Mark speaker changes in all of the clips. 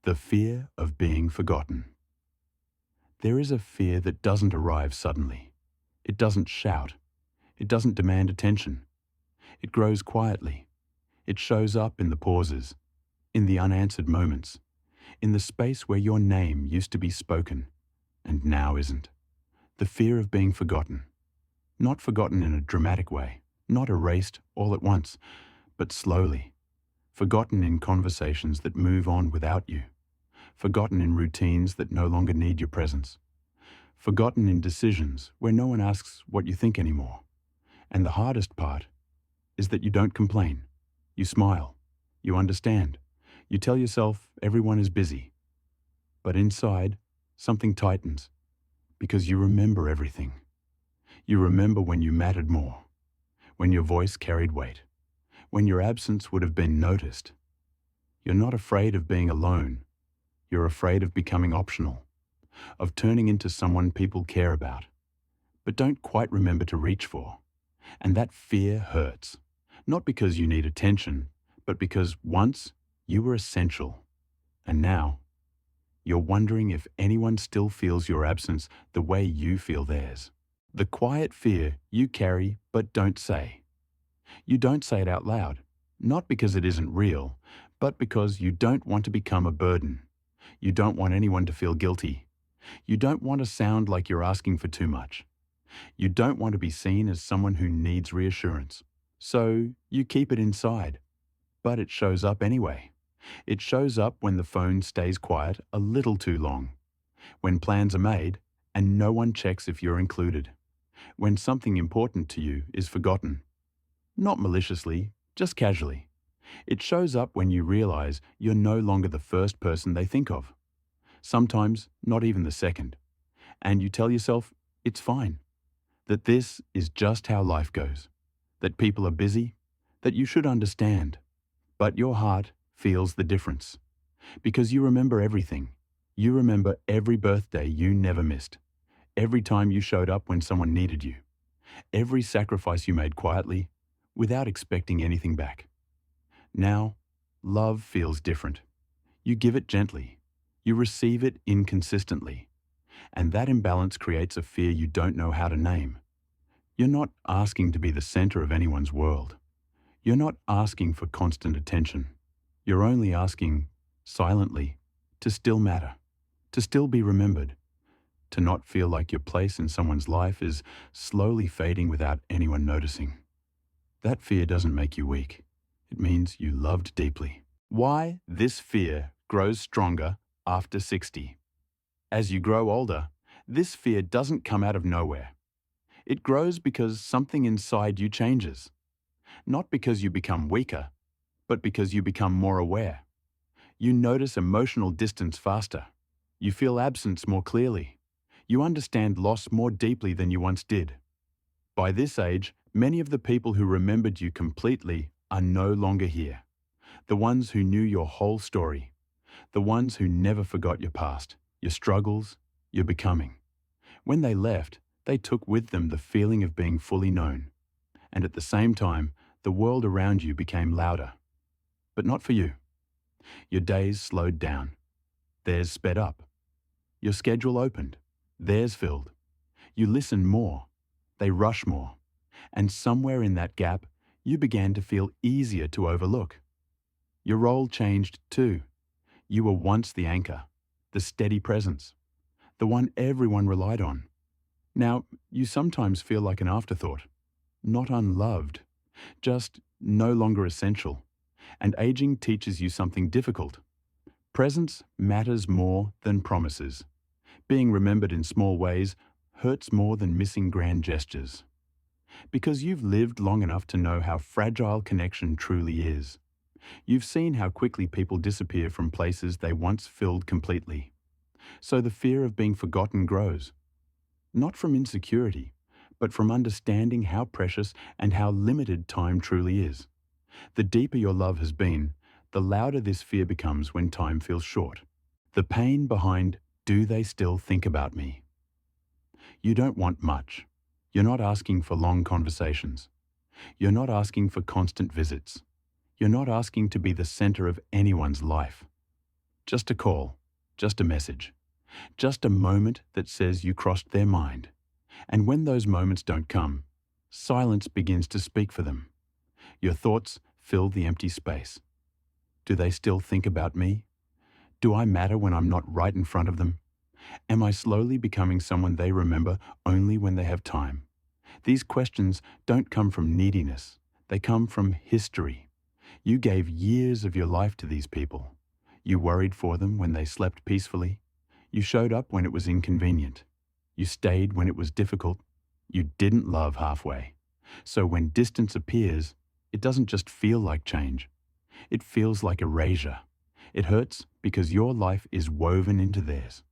Speaker 1: The fear of being forgotten. There is a fear that doesn't arrive suddenly. It doesn't shout. It doesn't demand attention. It grows quietly. It shows up in the pauses, in the unanswered moments, in the space where your name used to be spoken and now isn't. The fear of being forgotten. Not forgotten in a dramatic way, not erased all at once, but slowly. Forgotten in conversations that move on without you. Forgotten in routines that no longer need your presence. Forgotten in decisions where no one asks what you think anymore. And the hardest part is that you don't complain. You smile. You understand. You tell yourself everyone is busy. But inside, something tightens because you remember everything. You remember when you mattered more, when your voice carried weight, when your absence would have been noticed. You're not afraid of being alone. You're afraid of becoming optional, of turning into someone people care about, but don't quite remember to reach for. And that fear hurts, not because you need attention, but because once you were essential, and now you're wondering if anyone still feels your absence the way you feel theirs. The quiet fear you carry but don't say. You don't say it out loud, not because it isn't real, but because you don't want to become a burden. You don't want anyone to feel guilty. You don't want to sound like you're asking for too much. You don't want to be seen as someone who needs reassurance. So you keep it inside. But it shows up anyway. It shows up when the phone stays quiet a little too long. When plans are made and no one checks if you're included. When something important to you is forgotten. Not maliciously, just casually. It shows up when you realize you're no longer the first person they think of. Sometimes not even the second. And you tell yourself it's fine. That this is just how life goes. That people are busy. That you should understand. But your heart feels the difference. Because you remember everything. You remember every birthday you never missed. Every time you showed up when someone needed you. Every sacrifice you made quietly, without expecting anything back. Now, love feels different. You give it gently. You receive it inconsistently. And that imbalance creates a fear you don't know how to name. You're not asking to be the center of anyone's world. You're not asking for constant attention. You're only asking, silently, to still matter, to still be remembered, to not feel like your place in someone's life is slowly fading without anyone noticing. That fear doesn't make you weak. It means you loved deeply. Why this fear grows stronger after 60. As you grow older, this fear doesn't come out of nowhere. It grows because something inside you changes. Not because you become weaker, but because you become more aware. You notice emotional distance faster. You feel absence more clearly. You understand loss more deeply than you once did. By this age, many of the people who remembered you completely are no longer here. The ones who knew your whole story. The ones who never forgot your past, your struggles, your becoming. When they left, they took with them the feeling of being fully known. And at the same time, the world around you became louder. But not for you. Your days slowed down. Theirs sped up. Your schedule opened. Theirs filled. You listened more. They rush more. And somewhere in that gap, you began to feel easier to overlook. Your role changed too. You were once the anchor, the steady presence, the one everyone relied on. Now, you sometimes feel like an afterthought, not unloved, just no longer essential. And aging teaches you something difficult. Presence matters more than promises. Being remembered in small ways hurts more than missing grand gestures. Because you've lived long enough to know how fragile connection truly is. You've seen how quickly people disappear from places they once filled completely. So the fear of being forgotten grows. Not from insecurity, but from understanding how precious and how limited time truly is. The deeper your love has been, the louder this fear becomes when time feels short. The pain behind, do they still think about me? You don't want much. You're not asking for long conversations. You're not asking for constant visits. You're not asking to be the center of anyone's life. Just a call, just a message, just a moment that says you crossed their mind. And when those moments don't come, silence begins to speak for them. Your thoughts fill the empty space. Do they still think about me? Do I matter when I'm not right in front of them? Am I slowly becoming someone they remember only when they have time? These questions don't come from neediness. They come from history. You gave years of your life to these people. You worried for them when they slept peacefully. You showed up when it was inconvenient. You stayed when it was difficult. You didn't love halfway. So when distance appears, it doesn't just feel like change. It feels like erasure. It hurts because your life is woven into theirs.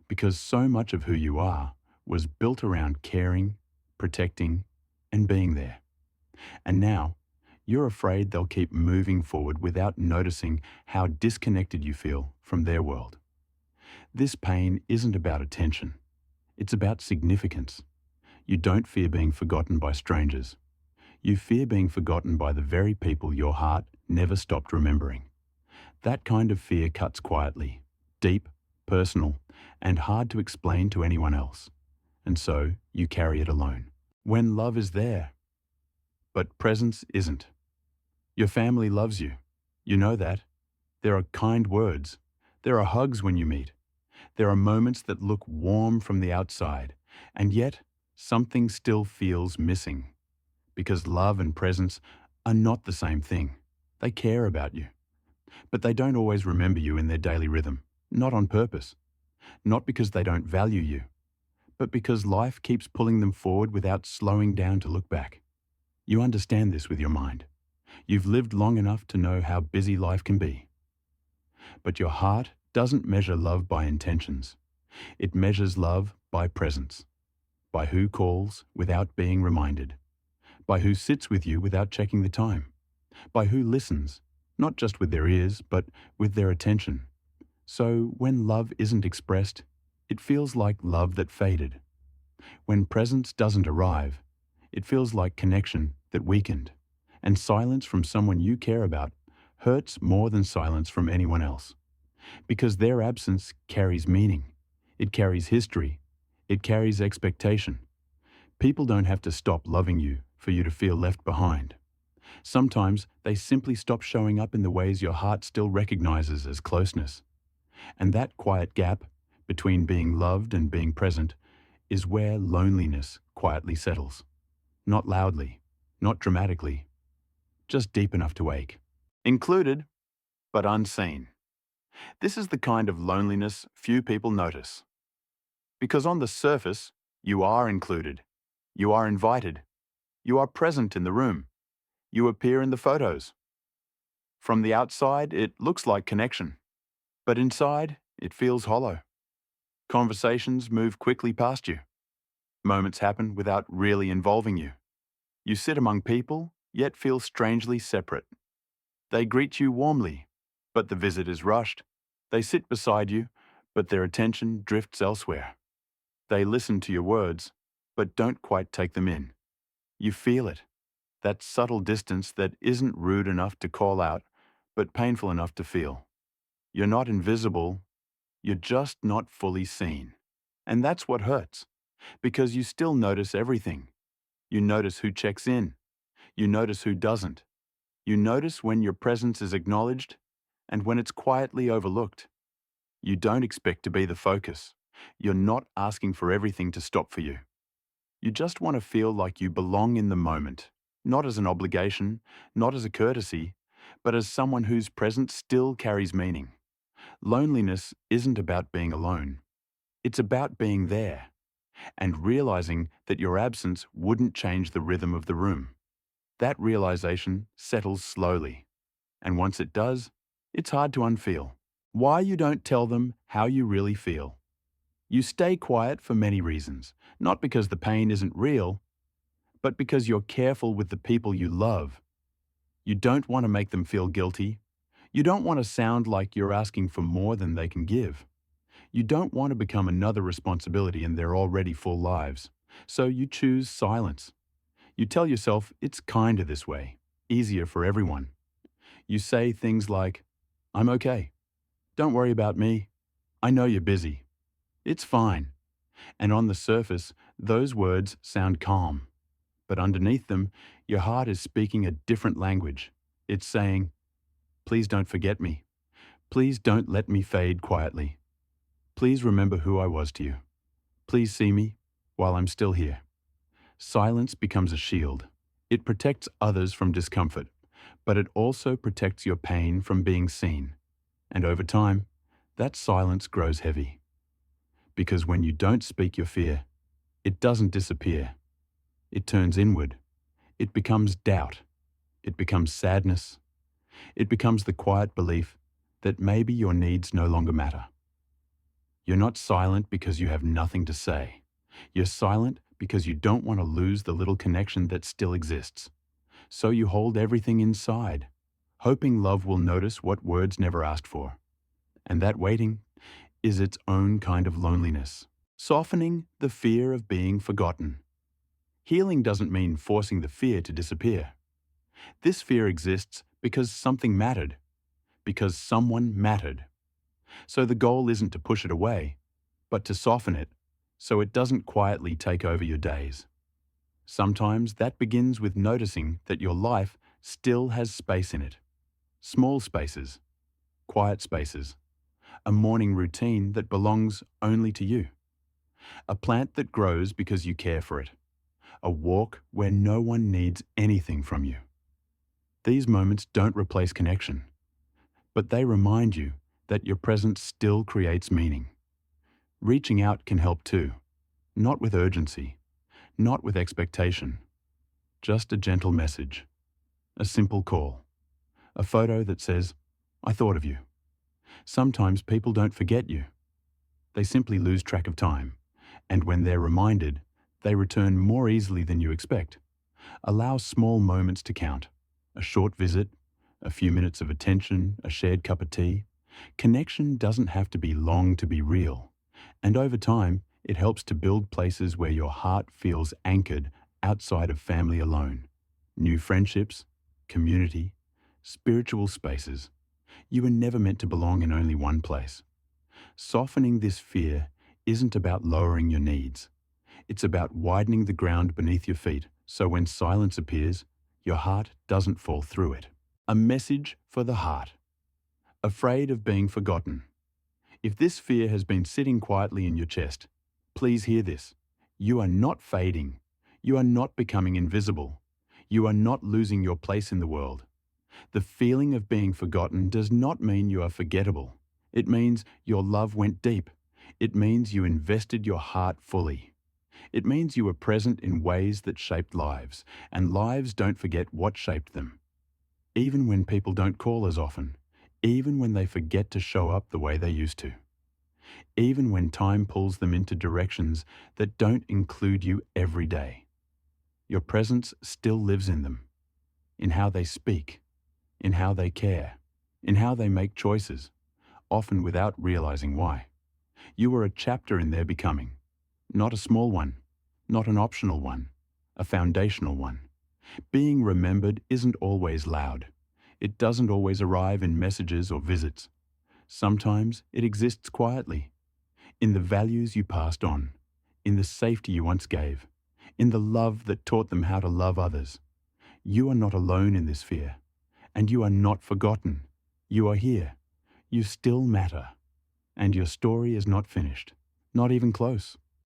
Speaker 1: Because so much of who you are was built around caring, protecting, and being there. And now, you're afraid they'll keep moving forward without noticing how disconnected you feel from their world. This pain isn't about attention. It's about significance. You don't fear being forgotten by strangers. You fear being forgotten by the very people your heart never stopped remembering. That kind of fear cuts quietly, deep, personal, and hard to explain to anyone else. And so you carry it alone. When love is there, but presence isn't. Your family loves you. You know that. There are kind words. There are hugs when you meet. There are moments that look warm from the outside, and yet something still feels missing. Because love and presence are not the same thing. They care about you. But they don't always remember you in their daily rhythm. Not on purpose. Not because they don't value you, but because life keeps pulling them forward without slowing down to look back. You understand this with your mind. You've lived long enough to know how busy life can be. But your heart doesn't measure love by intentions. It measures love by presence, by who calls without being reminded, by who sits with you without checking the time, by who listens, not just with their ears, but with their attention. So when love isn't expressed, it feels like love that faded. When presence doesn't arrive, it feels like connection that weakened. And silence from someone you care about hurts more than silence from anyone else. Because their absence carries meaning. It carries history. It carries expectation. People don't have to stop loving you for you to feel left behind. Sometimes they simply stop showing up in the ways your heart still recognizes as closeness. And that quiet gap between being loved and being present is where loneliness quietly settles. Not loudly, not dramatically, just deep enough to ache. Included, but unseen. This is the kind of loneliness few people notice. Because on the surface, you are included. You are invited. You are present in the room. You appear in the photos. From the outside, it looks like connection. But inside, it feels hollow. Conversations move quickly past you. Moments happen without really involving you. You sit among people, yet feel strangely separate. They greet you warmly, but the visit is rushed. They sit beside you, but their attention drifts elsewhere. They listen to your words, but don't quite take them in. You feel it, that subtle distance that isn't rude enough to call out, but painful enough to feel. You're not invisible, you're just not fully seen. And that's what hurts, because you still notice everything. You notice who checks in. You notice who doesn't. You notice when your presence is acknowledged and when it's quietly overlooked. You don't expect to be the focus. You're not asking for everything to stop for you. You just want to feel like you belong in the moment, not as an obligation, not as a courtesy, but as someone whose presence still carries meaning. Loneliness isn't about being alone. It's about being there and realizing that your absence wouldn't change the rhythm of the room. That realization settles slowly, and once it does, it's hard to unfeel. Why you don't tell them how you really feel. You stay quiet for many reasons, not because the pain isn't real, but because you're careful with the people you love. You don't want to make them feel guilty. You don't want to sound like you're asking for more than they can give. You don't want to become another responsibility in their already full lives. So you choose silence. You tell yourself it's kinder this way, easier for everyone. You say things like, "I'm okay. Don't worry about me. I know you're busy. It's fine. And on the surface, those words sound calm. But underneath them, your heart is speaking a different language. It's saying, please don't forget me. Please don't let me fade quietly. Please remember who I was to you. Please see me while I'm still here. Silence becomes a shield. It protects others from discomfort, but it also protects your pain from being seen. And over time, that silence grows heavy. Because when you don't speak your fear, it doesn't disappear. It turns inward. It becomes doubt. It becomes sadness. It becomes the quiet belief that maybe your needs no longer matter. You're not silent because you have nothing to say. You're silent because you don't want to lose the little connection that still exists. So you hold everything inside, hoping love will notice what words never asked for. And that waiting is its own kind of loneliness, softening the fear of being forgotten. Healing doesn't mean forcing the fear to disappear. This fear exists because something mattered, because someone mattered. So the goal isn't to push it away, but to soften it so it doesn't quietly take over your days. Sometimes that begins with noticing that your life still has space in it. Small spaces, quiet spaces, a morning routine that belongs only to you. A plant that grows because you care for it. A walk where no one needs anything from you. These moments don't replace connection, but they remind you that your presence still creates meaning. Reaching out can help too, not with urgency, not with expectation, just a gentle message, a simple call, a photo that says, I thought of you. Sometimes people don't forget you. They simply lose track of time, and when they're reminded, they return more easily than you expect. Allow small moments to count, a short visit, a few minutes of attention, a shared cup of tea. Connection doesn't have to be long to be real, and over time, it helps to build places where your heart feels anchored outside of family alone. New friendships, community, spiritual spaces. You were never meant to belong in only one place. Softening this fear isn't about lowering your needs. It's about widening the ground beneath your feet so when silence appears, your heart doesn't fall through it. A message for the heart. Afraid of being forgotten. If this fear has been sitting quietly in your chest, please hear this. You are not fading. You are not becoming invisible. You are not losing your place in the world. The feeling of being forgotten does not mean you are forgettable. It means your love went deep. It means you invested your heart fully. It means you were present in ways that shaped lives, and lives don't forget what shaped them. Even when people don't call as often, even when they forget to show up the way they used to. Even when time pulls them into directions that don't include you every day. Your presence still lives in them, in how they speak, in how they care, in how they make choices, often without realizing why. You are a chapter in their becoming, not a small one, not an optional one, a foundational one. Being remembered isn't always loud. It doesn't always arrive in messages or visits. Sometimes it exists quietly, in the values you passed on, in the safety you once gave, in the love that taught them how to love others. You are not alone in this fear, and you are not forgotten. You are here. You still matter, and your story is not finished, not even close.